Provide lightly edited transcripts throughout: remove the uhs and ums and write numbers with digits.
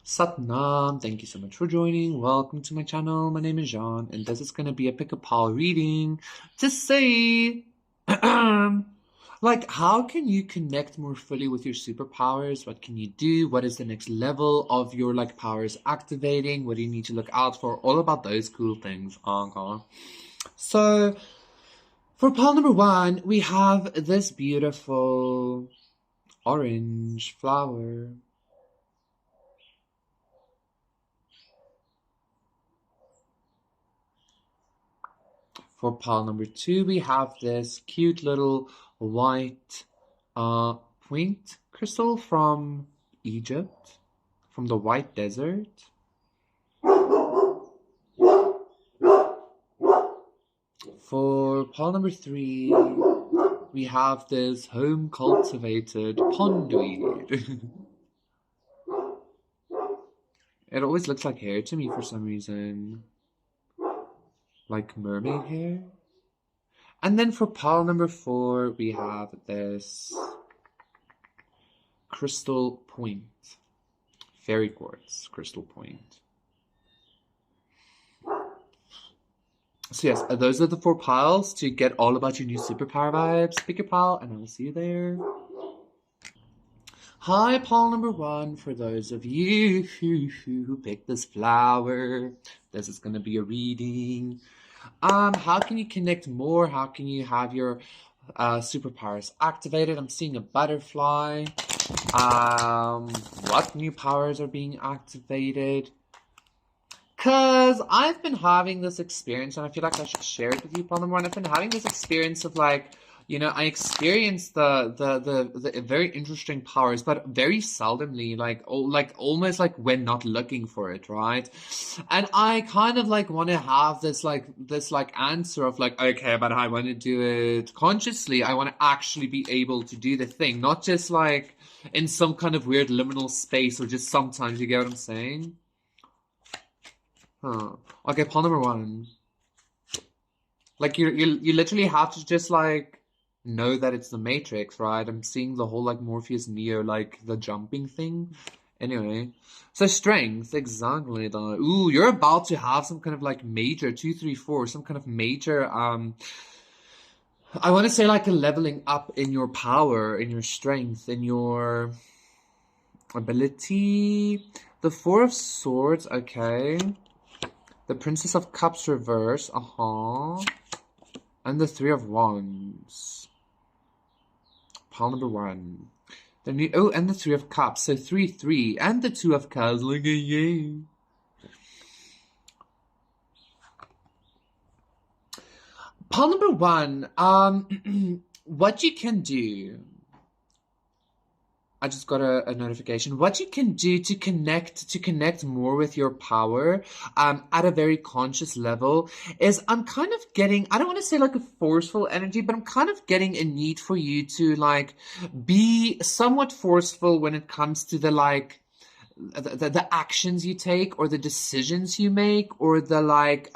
Satnam, thank you so much for joining. Welcome to my channel. My name is Jean, and this is going to be a pick a pal reading to say, like, how can you connect more fully with your superpowers? What can you do? What is the next level of your, like, powers activating? What do you need to look out for? All about those cool things. So, for pal number one, we have this beautiful orange flower. For pile number two, we have this cute little white point crystal from Egypt, from the White Desert. For pile number three, we have this home-cultivated pondweed. It always looks like hair to me for some reason. Like mermaid hair. And then for pile number four, we have this crystal point. Fairy quartz crystal point. So yes, those are the four piles to get all about your new superpower vibes. Pick your pile and I will see you there. Hi, pile number one. For those of you who picked this flower, this is going to be a reading. How can you connect more? How can you have your superpowers activated? I'm seeing a butterfly. What new powers are being activated? Because I've been having this experience, and I feel like I should share it with you, pal number one. I've been having this experience of, like, you know, I experienced the very interesting powers, but very seldomly, like almost like when not looking for it, right? And I kind of like want to have this answer of like, okay, but I want to do it consciously. I want to actually be able to do the thing, not just like in some kind of weird liminal space or just sometimes. You get what I'm saying? Huh. Okay, pawn number one. Like you literally have to just like know that it's the Matrix, right? I'm seeing the whole like Morpheus Neo, like the jumping thing. Anyway, so strength, exactly. Ooh, you're about to have some kind of like major 2, 3, 4, some kind of major I want to say like a leveling up in your power, in your strength, in your ability. The Four of Swords, okay. The Princess of Cups reverse, and the Three of Wands. Pile number one. The new and the Three of Cups. So 3, 3, and the Two of Cups. Look at you. Pile number one. What you can do. I just got a notification. What you can do to connect more with your power at a very conscious level is I'm kind of getting, I don't want to say like a forceful energy, but I'm kind of getting a need for you to like be somewhat forceful when it comes to the like the actions you take or the decisions you make or the like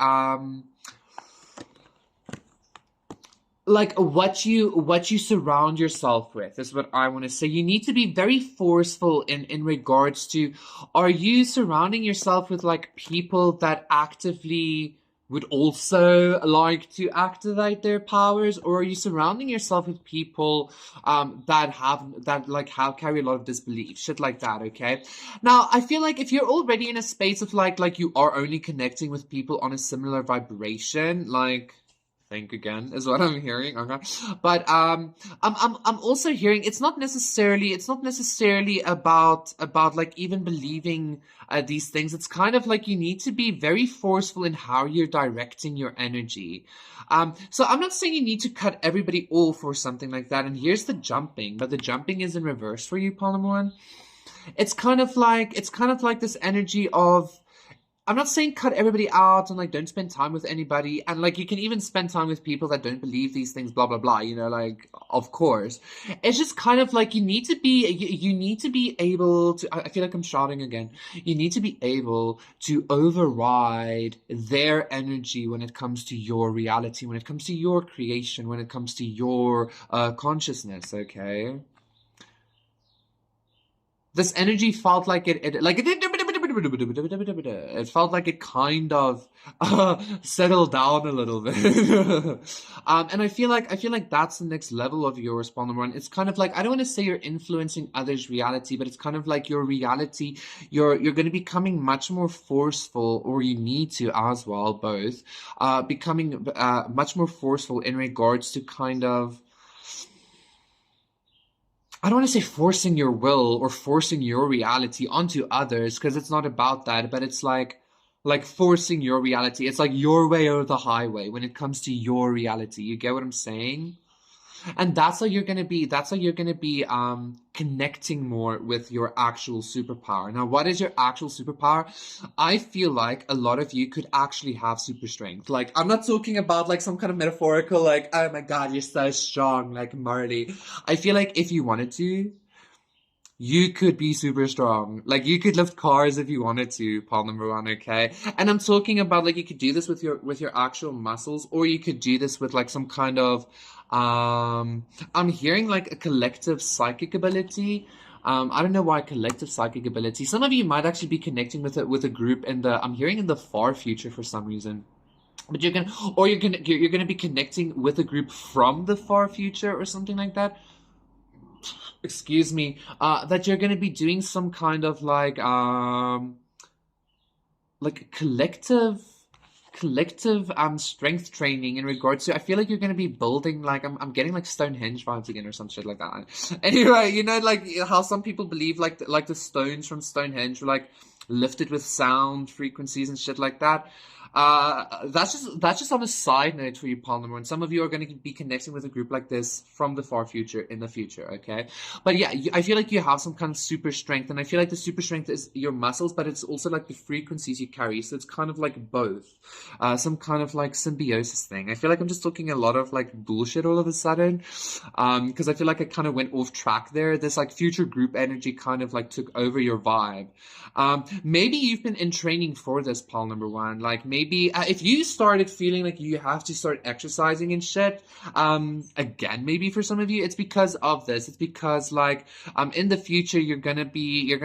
what you surround yourself with is what I want to say. You need to be very forceful in regards to, are you surrounding yourself with like people that actively would also like to activate their powers, or are you surrounding yourself with people that carry a lot of disbelief, shit like that? Okay, now I feel like if you're already in a space of like you are only connecting with people on a similar vibration, like think again is what I'm hearing. Okay, but I'm also hearing it's not necessarily about like even believing these things. It's kind of like you need to be very forceful in how you're directing your energy. So I'm not saying you need to cut everybody off or something like that. And here's the jumping, but the jumping is in reverse for you, Polymer. It's kind of like this energy of, I'm not saying cut everybody out and like don't spend time with anybody, and like you can even spend time with people that don't believe these things, blah blah blah, you know, like of course. It's just kind of like you need to be able to, I feel like I'm shouting again. You need to be able to override their energy when it comes to your reality, when it comes to your creation, when it comes to your consciousness, okay? This energy felt like it it felt like it kind of settled down a little bit. And I feel like that's the next level of yours, Paul number one. It's kind of like, I don't want to say you're influencing others' reality, but it's kind of like your reality. You're going to be becoming much more forceful, or you need to as well, both, becoming much more forceful in regards to kind of, I don't want to say forcing your will or forcing your reality onto others, because it's not about that, but it's like forcing your reality. It's like your way or the highway when it comes to your reality. You get what I'm saying? And that's how you're gonna be connecting more with your actual superpower. Now, what is your actual superpower? I feel like a lot of you could actually have super strength. Like, I'm not talking about like some kind of metaphorical, like, oh my God, you're so strong, like Marley. I feel like if you wanted to, you could be super strong. Like, you could lift cars if you wanted to, Paul number one, okay? And I'm talking about, like, you could do this with your actual muscles, or you could do this with like some kind of I'm hearing like a collective psychic ability. I don't know why collective psychic ability. Some of you might actually be connecting with a group in the, I'm hearing, in the far future for some reason. But you're gonna be connecting with a group from the far future or something like that. Excuse me. That you're gonna be doing some kind of like collective strength training in regards to, I feel like you're going to be building, like, I'm getting like Stonehenge vibes again or some shit like that. Anyway, like how some people believe like the stones from Stonehenge were like lifted with sound frequencies and shit like that. That's just on a side note for you, Palmer. And some of you are going to be connecting with a group like this from the far future in the future, okay? But yeah, I feel like you have some kind of super strength, and I feel like the super strength is your muscles, but it's also like the frequencies you carry. So it's kind of like both, some kind of like symbiosis thing. I feel like I'm just talking a lot of like bullshit all of a sudden, because I feel like I kind of went off track there. This like future group energy kind of like took over your vibe. Maybe you've been in training for this, Paul number one. Like, maybe if you started feeling like you have to start exercising and shit, again, maybe for some of you, it's because of this. It's because like in the future you're gonna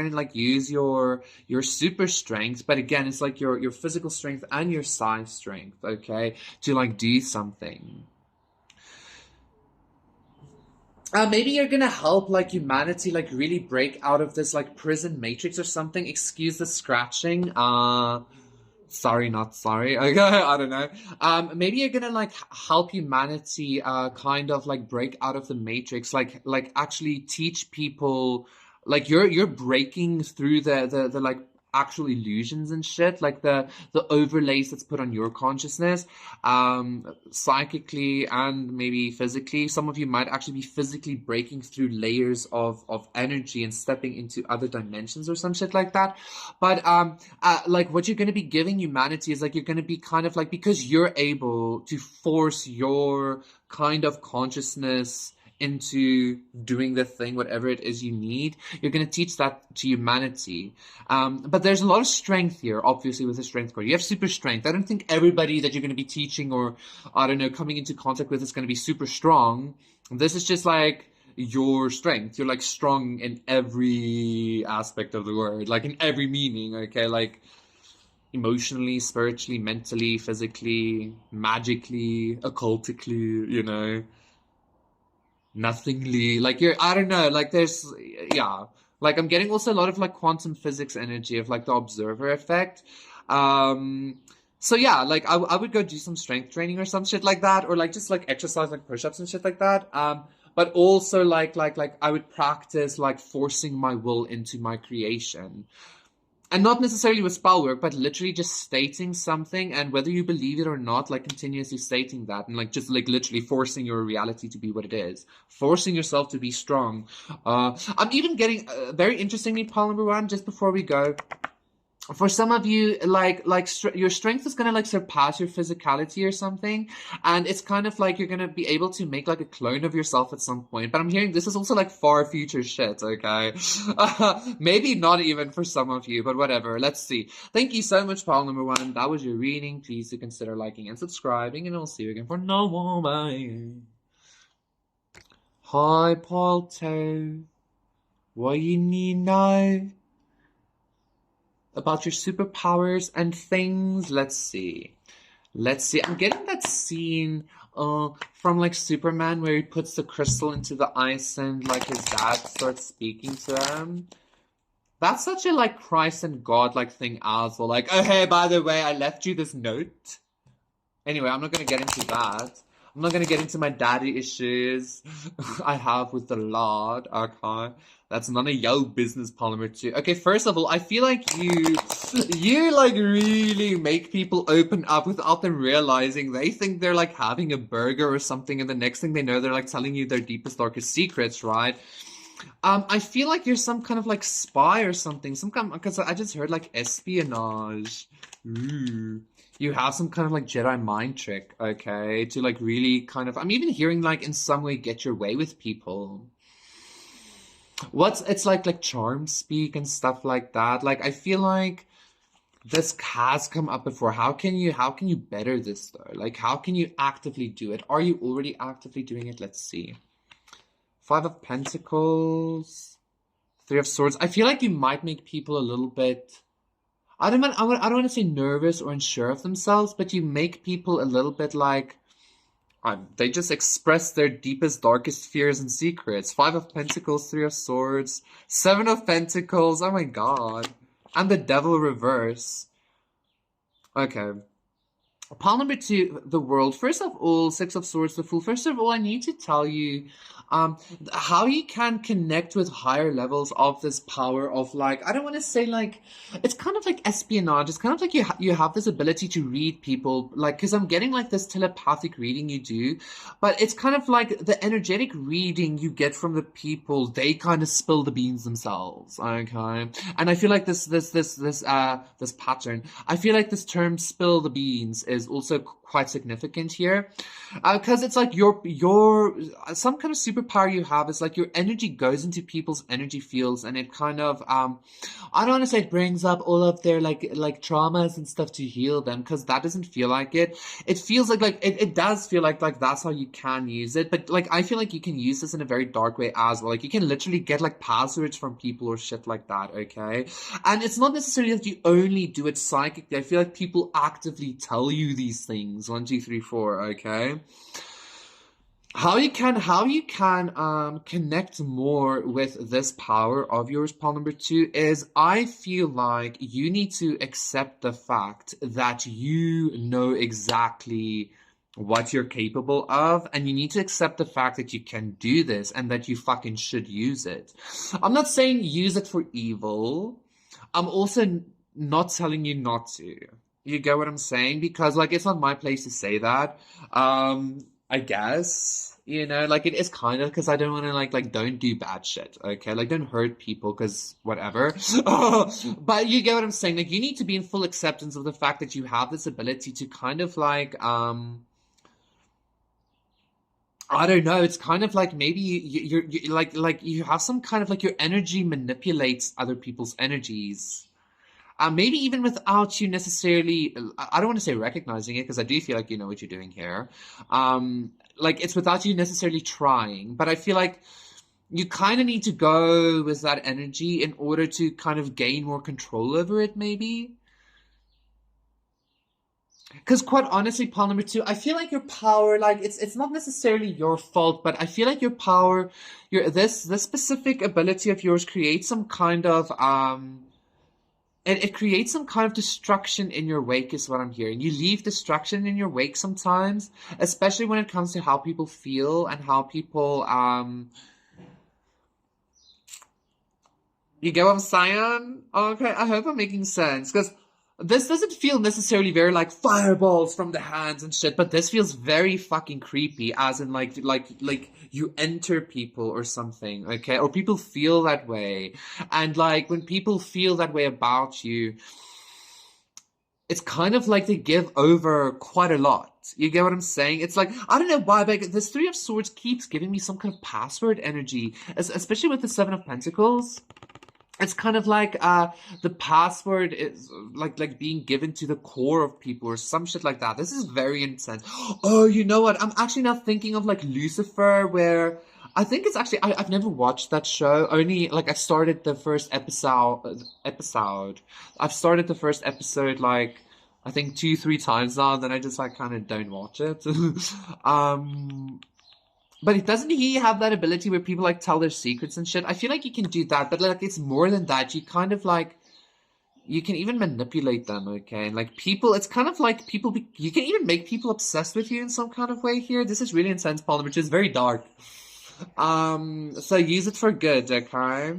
like use your super strength, but again, it's like your physical strength and your size strength, okay, to like do something. Maybe you're gonna help like humanity like really break out of this like prison matrix or something. Excuse the scratching. Sorry, not sorry. Okay, I don't know. Maybe you're gonna like help humanity kind of like break out of the matrix, like actually teach people, like you're breaking through the like actual illusions and shit, like the overlays that's put on your consciousness, psychically and maybe physically. Some of you might actually be physically breaking through layers of energy and stepping into other dimensions or some shit like that. But like what you're going to be giving humanity is like you're going to be kind of like, because you're able to force your kind of consciousness into doing the thing, whatever it is you need, you're going to teach that to humanity. But there's a lot of strength here, obviously, with the strength card. You have super strength. I don't think everybody that you're going to be teaching or, I don't know, coming into contact with is going to be super strong. This is just like your strength. You're like strong in every aspect of the word, like in every meaning, okay? Like emotionally, spiritually, mentally, physically, magically, occultically, nothingly. Like you're, I don't know, like there's, yeah. Like I'm getting also a lot of like quantum physics energy of like the observer effect. Um, so yeah, like I would go do some strength training or some shit like that, or like just like exercise like push-ups and shit like that. But also like I would practice like forcing my will into my creation, and not necessarily with spell work, but literally just stating something, and whether you believe it or not, like continuously stating that, and like just like literally forcing your reality to be what it is, forcing yourself to be strong. I'm even getting very interestingly, Paul number one, just before we go, for some of you, your strength is gonna like surpass your physicality or something, and it's kind of like you're gonna be able to make like a clone of yourself at some point. But I'm hearing this is also like far future shit. Okay, maybe not even for some of you, but whatever. Let's see. Thank you so much, Paul number one. That was your reading. Please do consider liking and subscribing, and I'll see you again for no more. Bye. Hi, Paul Toe. What you need now? about your superpowers and things. Let's see. Let's see. I'm getting that scene from like Superman where he puts the crystal into the ice and like his dad starts speaking to him. That's such a like Christ and God like thing as well. Like, oh hey, by the way, I left you this note. Anyway, I'm not gonna get into that. I'm not gonna get into my daddy issues I have with the Lord. Okay, that's none of your business, Polymer 2. Okay, first of all, I feel like you like really make people open up without them realizing. They think they're like having a burger or something, and the next thing they know, they're like telling you their deepest, darkest secrets, right? I feel like you're some kind of like spy or something. Some kind, because I just heard like espionage. Ooh. You have some kind of like Jedi mind trick, okay? To like really kind of, I'm even hearing like in some way get your way with people. It's like charm speak and stuff like that. Like I feel like this has come up before. How can you better this though? Like how can you actively do it? Are you already actively doing it? Let's see. Five of Pentacles, Three of Swords. I feel like you might make people a little bit. I don't want to say nervous or unsure of themselves, but you make people a little bit like they just express their deepest, darkest fears and secrets. Five of Pentacles, Three of Swords, Seven of Pentacles. Oh my God, and the Devil reverse. Okay. Pile number two, the world. First of all, Six of Swords, the Fool. First of all, I need to tell you how you can connect with higher levels of this power of like, I don't want to say like, it's kind of like espionage. It's kind of like you have this ability to read people, like, because I'm getting like this telepathic reading you do, but it's kind of like the energetic reading you get from the people, they kind of spill the beans themselves, okay? And I feel like this pattern, I feel like this term spill the beans is also quite significant here, because it's like your some kind of superpower you have is like your energy goes into people's energy fields, and it kind of I don't want to say it brings up all of their like traumas and stuff to heal them, because that doesn't feel like it. It feels like it does feel like that's how you can use it, but like I feel like you can use this in a very dark way as well. Like you can literally get like passwords from people or shit like that, okay? And it's not necessarily that you only do it psychically. I feel like people actively tell you these things. 1, 2, 3, 4, okay? How you can connect more with this power of yours, Paul number 2, is I feel like you need to accept the fact that you know exactly what you're capable of, and you need to accept the fact that you can do this and that you fucking should use it. I'm not saying use it for evil. I'm also not telling you not to. You get what I'm saying? Because like it's not my place to say that. I guess, like it is kind of, because I don't want to like don't do bad shit, okay? Like don't hurt people, because whatever. But you get what I'm saying? Like you need to be in full acceptance of the fact that you have this ability to kind of like I don't know. It's kind of like maybe you're like you have some kind of like your energy manipulates other people's energies. Maybe even without you necessarily, I don't want to say recognizing it, because I do feel like you know what you're doing here. Like it's without you necessarily trying, but I feel like you kind of need to go with that energy in order to kind of gain more control over it, maybe. Because quite honestly, Paul number 2, I feel like your power, like it's not necessarily your fault, but I feel like your power, this specific ability of yours creates some kind of it creates some kind of destruction in your wake, is what I'm hearing. You leave destruction in your wake sometimes, especially when it comes to how people feel and how people you get what I'm saying? Okay, I hope I'm making sense, because this doesn't feel necessarily very like fireballs from the hands and shit, but this feels very fucking creepy, as in like you enter people or something, okay? Or people feel that way. And like when people feel that way about you, it's kind of like they give over quite a lot. You get what I'm saying? It's like, I don't know why, but this Three of Swords keeps giving me some kind of password energy, especially with the Seven of Pentacles. It's kind of like the password is like being given to the core of people or some shit like that. This is very intense. Oh, you know what? I'm actually now thinking of like Lucifer, where I think it's actually I've never watched that show. Only like I started the first episode. I've started the first episode like I think two, three times now, then I just like kind of don't watch it. um but doesn't he have that ability where people like tell their secrets and shit? I feel like you can do that, but like it's more than that. You kind of like you can even manipulate them, okay? And like people, it's kind of like people, you can even make people obsessed with you in some kind of way here. This is really intense, Paul, which is very dark. So use it for good, okay?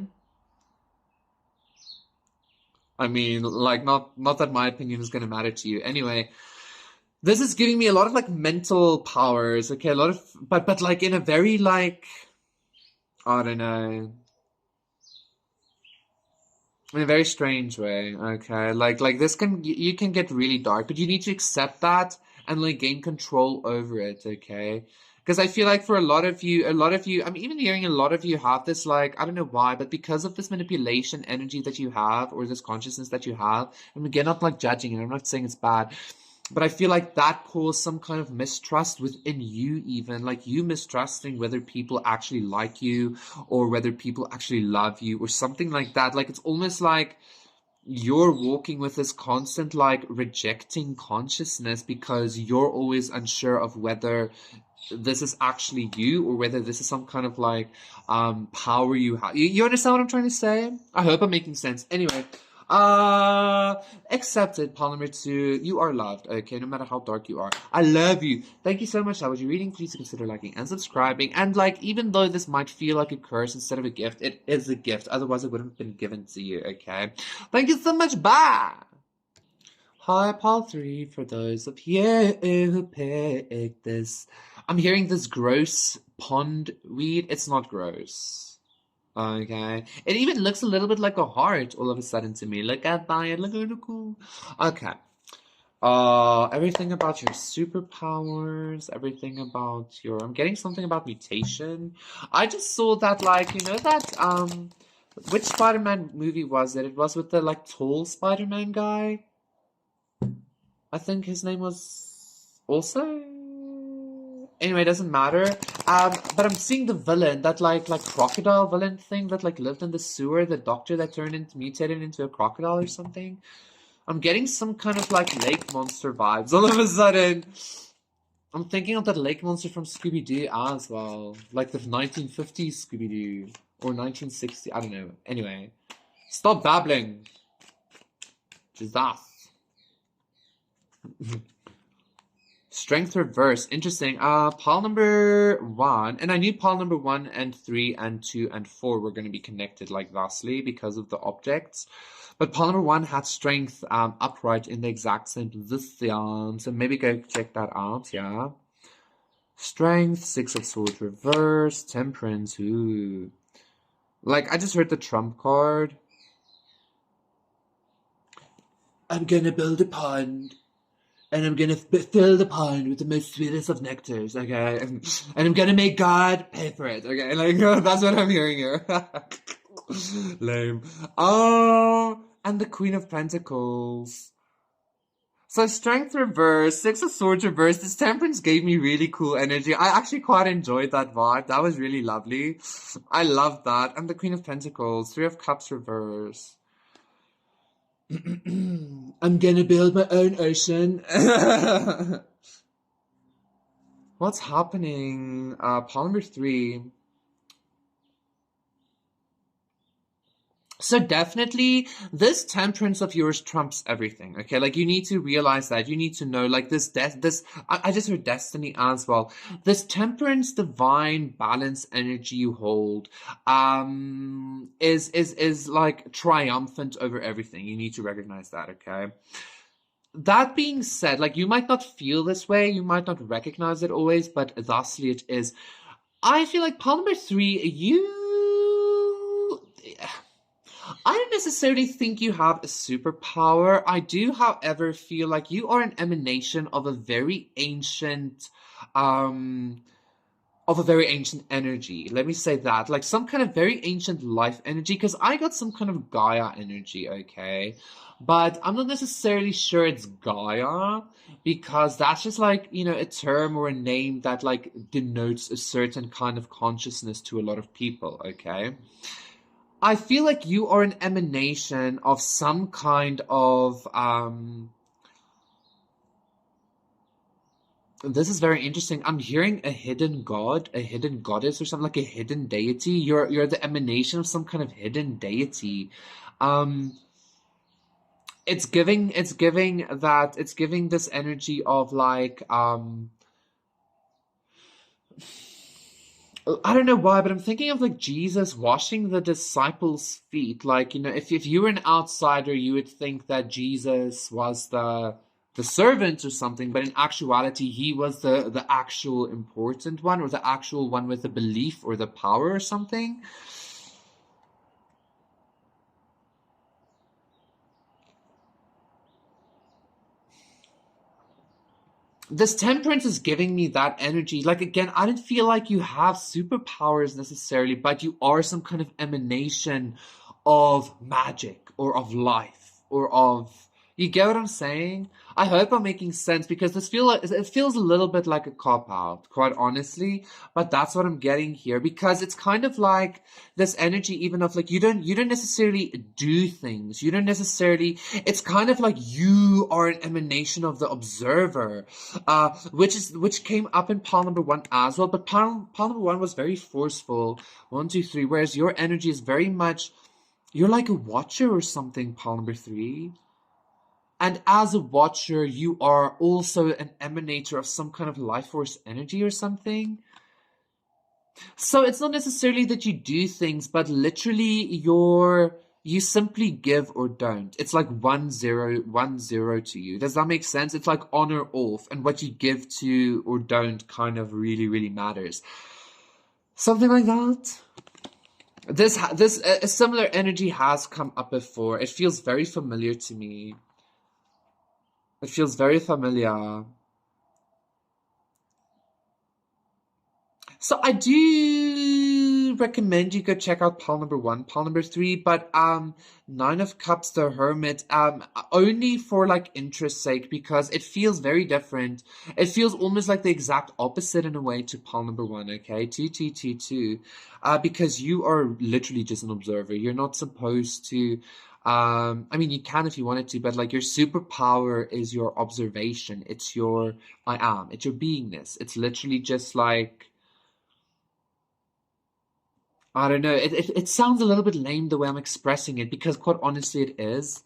I mean, like, not that my opinion is gonna matter to you. Anyway, this is giving me a lot of like mental powers, okay? A lot of, but like in a very like, I don't know, in a very strange way, okay? Like this can you can get really dark, but you need to accept that and like gain control over it, okay? Because I feel like for a lot of you, I'm even hearing a lot of you have this like I don't know why, but because of this manipulation energy that you have or this consciousness that you have, and again, not like judging it, I'm not saying it's bad, but I feel like that caused some kind of mistrust within you, even like you mistrusting whether people actually like you or whether people actually love you or something like that. Like it's almost like you're walking with this constant like rejecting consciousness because you're always unsure of whether this is actually you or whether this is some kind of like power you have. You understand what I'm trying to say? I hope I'm making sense. Anyway, uh accepted, Polymer 2. You are loved, okay, no matter how dark you are. I love you. Thank you so much. That was your reading. Please consider liking and subscribing. And like, even though this might feel like a curse instead of a gift, it is a gift. Otherwise, it wouldn't have been given to you, okay? Thank you so much. Bye. Hi, Paul 3, for those of you who picked this. I'm hearing this gross pond weed. It's not gross. Okay. It even looks a little bit like a heart all of a sudden to me. Look at that. Look at it cool. Okay. Everything about your superpowers, everything about your I'm getting something about mutation. I just saw that like, you know that which Spider-Man movie was it? It was with the like tall Spider-Man guy. I think his name was also. Anyway, it doesn't matter. But I'm seeing the villain, that like crocodile villain thing that like lived in the sewer, the doctor that mutated into a crocodile or something. I'm getting some kind of like lake monster vibes all of a sudden. I'm thinking of that lake monster from Scooby-Doo as well. Like the 1950s Scooby-Doo. Or 1960, I don't know. Anyway. Stop babbling. Jesus. Strength reverse. Interesting. Pile number 1. And I knew pile number 1 and 3 and 2 and 4 were going to be connected like thusly because of the objects. But pile number 1 had strength upright in the exact same position. So maybe go check that out, yeah. Strength, 6 of swords reverse, temperance, ooh. Like, I just heard the trump card. I'm gonna build a pond. And I'm gonna fill the pond with the most sweetest of nectars, okay? And I'm gonna make God pay for it, okay? Like, that's what I'm hearing here. Lame. Oh, and the Queen of Pentacles. So strength reverse, 6 of swords reverse. This temperance gave me really cool energy. I actually quite enjoyed that vibe. That was really lovely. I loved that. And the Queen of Pentacles, 3 of cups reverse. I'm gonna build my own ocean. What's happening? Pile number 3. So definitely, this temperance of yours trumps everything, okay? Like, you need to realize that. You need to know, like, I just heard destiny as well. This temperance, divine, balance energy you hold, is like triumphant over everything. You need to recognize that, okay? That being said, like, you might not feel this way, you might not recognize it always, but thusly it is. I feel like pile number 3, I don't necessarily think you have a superpower. I do, however, feel like you are an emanation of a very ancient, of a very ancient energy. Let me say that. Like some kind of very ancient life energy, because I got some kind of Gaia energy, okay? But I'm not necessarily sure it's Gaia, because that's just like, a term or a name that like denotes a certain kind of consciousness to a lot of people, okay? I feel like you are an emanation of some kind of this is very interesting. I'm hearing a hidden god, a hidden goddess, or something like a hidden deity. You're the emanation of some kind of hidden deity. Um, it's giving this energy of like I don't know why, but I'm thinking of like Jesus washing the disciples' feet. Like, if you were an outsider, you would think that Jesus was the servant or something, but in actuality, he was the actual important one, or the actual one with the belief or the power or something. This temperance is giving me that energy. Like again, I didn't feel like you have superpowers necessarily, but you are some kind of emanation of magic or of life or of, you get what I'm saying? I hope I'm making sense, because it feels a little bit like a cop out, quite honestly. But that's what I'm getting here, because it's kind of like this energy, even of like you don't necessarily do things. You don't necessarily. It's kind of like you are an emanation of the observer, which came up in pile number one as well. But pile number one was very forceful. One, two, three. Whereas your energy is very much, you're like a watcher or something. Pile number three. And as a watcher, you are also an emanator of some kind of life force energy or something. So it's not necessarily that you do things, but literally you simply give or don't. It's like 1-0 to you. Does that make sense? It's like on or off, and what you give to or don't kind of really, really matters. Something like that. This a similar energy has come up before. It feels very familiar to me. It feels very familiar. So I do recommend you go check out pile number one, pile number three, but Nine of Cups, the Hermit, only for like interest's sake, because it feels very different. It feels almost like the exact opposite in a way to pile number one, okay? Two. Because you are literally just an observer. You're not supposed to I mean, you can if you wanted to, but like your superpower is your observation. It's your I am. It's your beingness. It's literally just like, I don't know. It sounds a little bit lame the way I'm expressing it, because quite honestly, it is.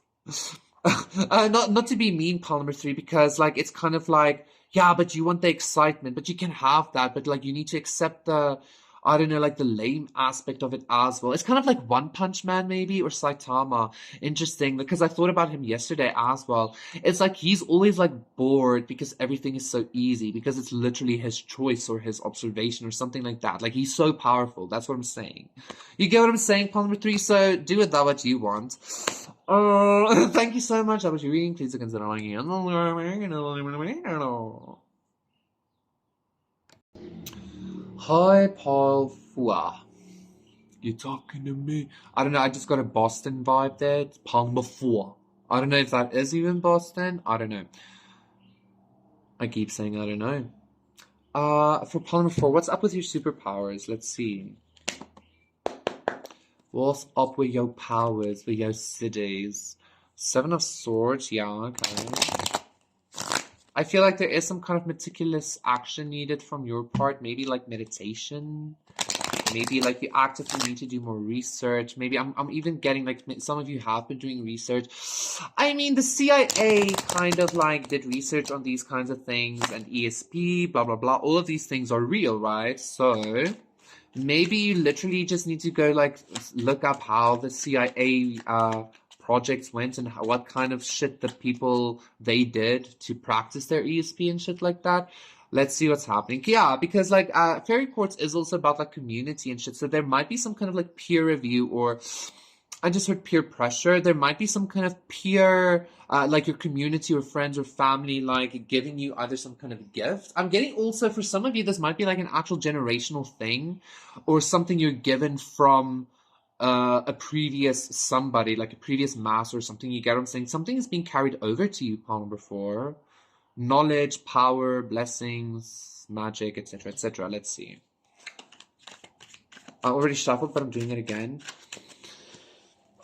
Not to be mean, pile number three, because like it's kind of like, yeah, but you want the excitement, but you can have that, but like you need to accept the, I don't know, like the lame aspect of it as well. It's kind of like One Punch Man maybe, or Saitama. Interesting, because I thought about him yesterday as well. It's like he's always like bored because everything is so easy, because it's literally his choice or his observation or something like that. Like he's so powerful. That's what I'm saying. You get what I'm saying, pile number three? So do with that what you want. Thank you so much. That was your reading. Please consider liking it. Hi, Paul Fua. You talking to me? I don't know. I just got a Boston vibe there. It's Paul Mafua. I don't know if that is even Boston. I don't know. I keep saying I don't know. For Paul Mafua, what's up with your superpowers? Let's see. What's up with your powers, with your cities? Seven of Swords, yeah, okay. I feel like there is some kind of meticulous action needed from your part, maybe like meditation. Maybe like you actively need to do more research. Maybe I'm even getting like some of you have been doing research. I mean, the CIA kind of like did research on these kinds of things, and ESP, blah, blah, blah. All of these things are real, right? So maybe you literally just need to go like look up how the CIA projects went, and what kind of shit the people they did to practice their ESP and shit like that. Let's see what's happening. Yeah, because like Fairy Quartz is also about like community and shit, so there might be some kind of like peer review or I just heard peer pressure. There might be some kind of peer, like your community or friends or family, like giving you either some kind of gift. I'm getting also for some of you, this might be like an actual generational thing or something you're given from a previous somebody, like a previous master or something. You get what I'm saying? Something is being carried over to you, palm number four. Knowledge, power, blessings, magic, etc., etc. Let's see. I already shuffled, but I'm doing it again.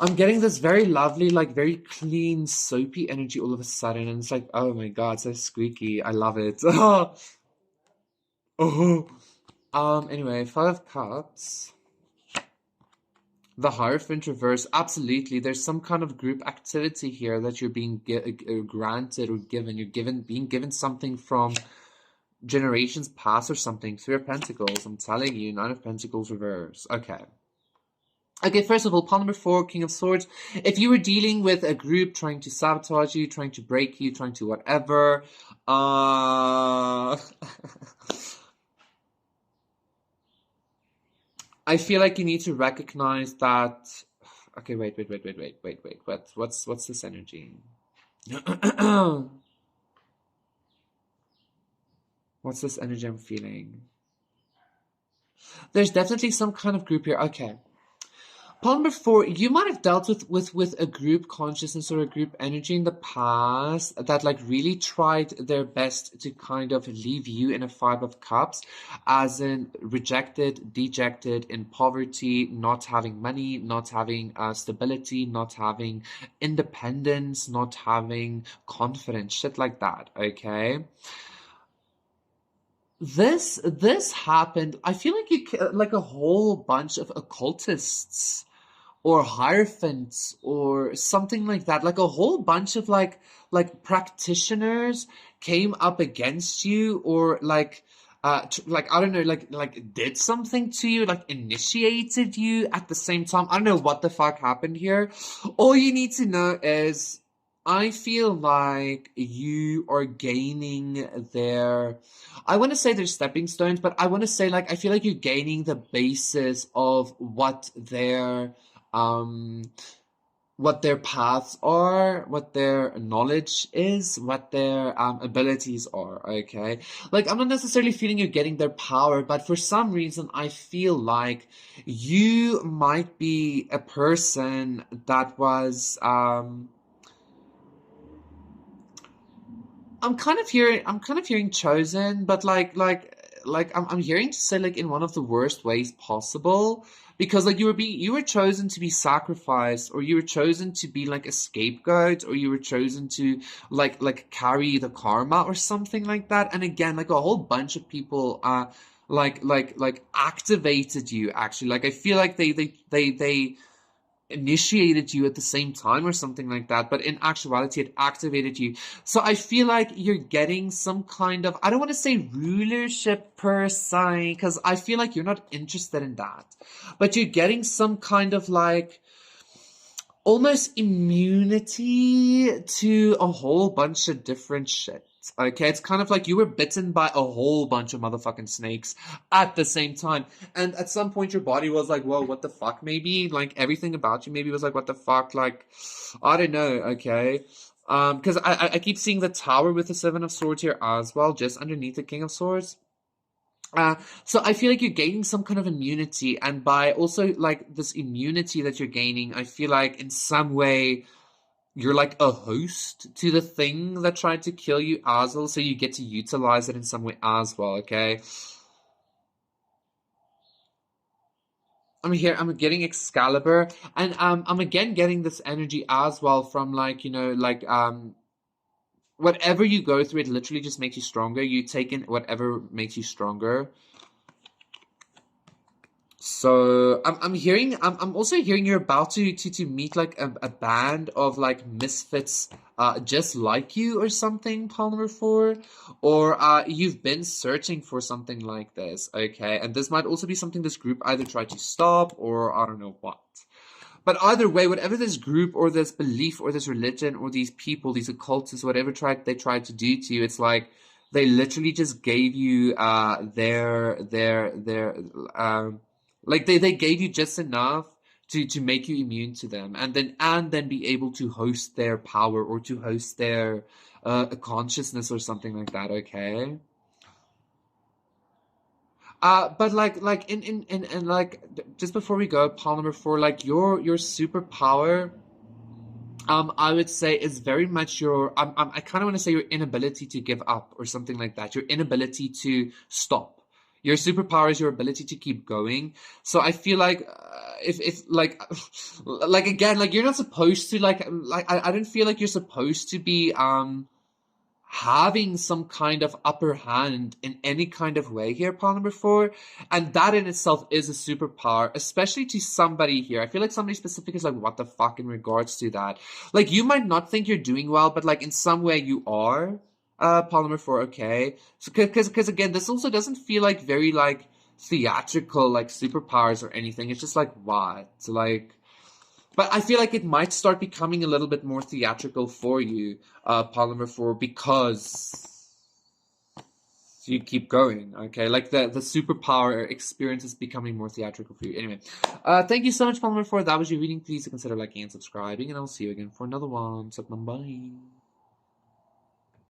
I'm getting this very lovely, like very clean, soapy energy all of a sudden, and it's like, oh my god, so squeaky. I love it. Oh. Anyway, Five of Cups. The Hierophant reverse. Absolutely, there's some kind of group activity here that you're being granted or given. Being given something from generations past or something. Three of Pentacles. I'm telling you, Nine of Pentacles reverse. Okay. Okay, first of all, pawn number four, King of Swords. If you were dealing with a group trying to sabotage you, trying to break you, trying to whatever, I feel like you need to recognize that. Okay, wait. What's this energy? What's this energy I'm feeling? There's definitely some kind of group here. Okay. Pawn number four, you might have dealt with a group consciousness or a group energy in the past that like really tried their best to kind of leave you in a Five of Cups, as in rejected, dejected, in poverty, not having money, not having stability, not having independence, not having confidence, shit like that, okay? This happened. I feel like like a whole bunch of occultists or hierophants or something like that, like a whole bunch of like practitioners came up against you, or like like I don't know, like did something to you, like initiated you at the same time. I don't know what the fuck happened here. All you need to know is I feel like you are gaining their, I want to say they're stepping stones, but I want to say like I feel like you're gaining the basis of um what their paths are, what their knowledge is, what their abilities are, okay? Like, I'm not necessarily feeling you're getting their power, but for some reason, I feel like you might be a person that was, I'm kind of hearing chosen, but I'm hearing to say like in one of the worst ways possible, because like you were chosen to be sacrificed, or you were chosen to be like a scapegoat, or you were chosen to like carry the karma or something like that. And again, like a whole bunch of people like activated you actually. Like I feel like they initiated you at the same time or something like that, but in actuality it activated you. So I feel like you're getting some kind of, I don't want to say rulership per se, because I feel like you're not interested in that, but you're getting some kind of like almost immunity to a whole bunch of different shit. Okay, it's kind of like you were bitten by a whole bunch of motherfucking snakes at the same time. And at some point your body was like, whoa, what the fuck? Maybe like everything about you maybe was like, what the fuck? Like, I don't know, okay? Because I keep seeing the tower with the Seven of Swords here as well, just underneath the King of Swords. So I feel like you're gaining some kind of immunity, and by also like this immunity that you're gaining, I feel like in some way you're like a host to the thing that tried to kill you as well, so you get to utilize it in some way as well, okay? I'm getting Excalibur, and I'm again getting this energy as well from like, you know, like whatever you go through, it literally just makes you stronger. You take in whatever makes you stronger. So I'm also hearing you're about to meet like a band of like misfits just like you or something, Paul number four. Or you've been searching for something like this, okay? And this might also be something this group either tried to stop, or I don't know what. But either way, whatever this group or this belief or this religion or these people, these occultists, whatever they tried to do to you, it's like they literally just gave you their like they gave you just enough to make you immune to them, and then be able to host their power or to host their consciousness or something like that. Okay. But like in like just before we go, Paul, number four, like your superpower, I would say is very much your, I kind of want to say your inability to give up or something like that. Your inability to stop. Your superpower is your ability to keep going. So I feel like if like like again, like you're not supposed to like I don't feel like you're supposed to be having some kind of upper hand in any kind of way here, Paul, number four. And that in itself is a superpower, especially to somebody here. I feel like somebody specific is like, what the fuck in regards to that? Like, you might not think you're doing well, but like in some way you are, Paul, number four, okay? So, because again, this also doesn't feel like very like theatrical, like superpowers or anything. It's just like, what? So, like, but I feel like it might start becoming a little bit more theatrical for you, Polymer 4, because you keep going, okay? Like the superpower experience is becoming more theatrical for you. Anyway, thank you so much, Polymer 4. That was your reading. Please consider liking and subscribing, and I'll see you again for another one. So, bye.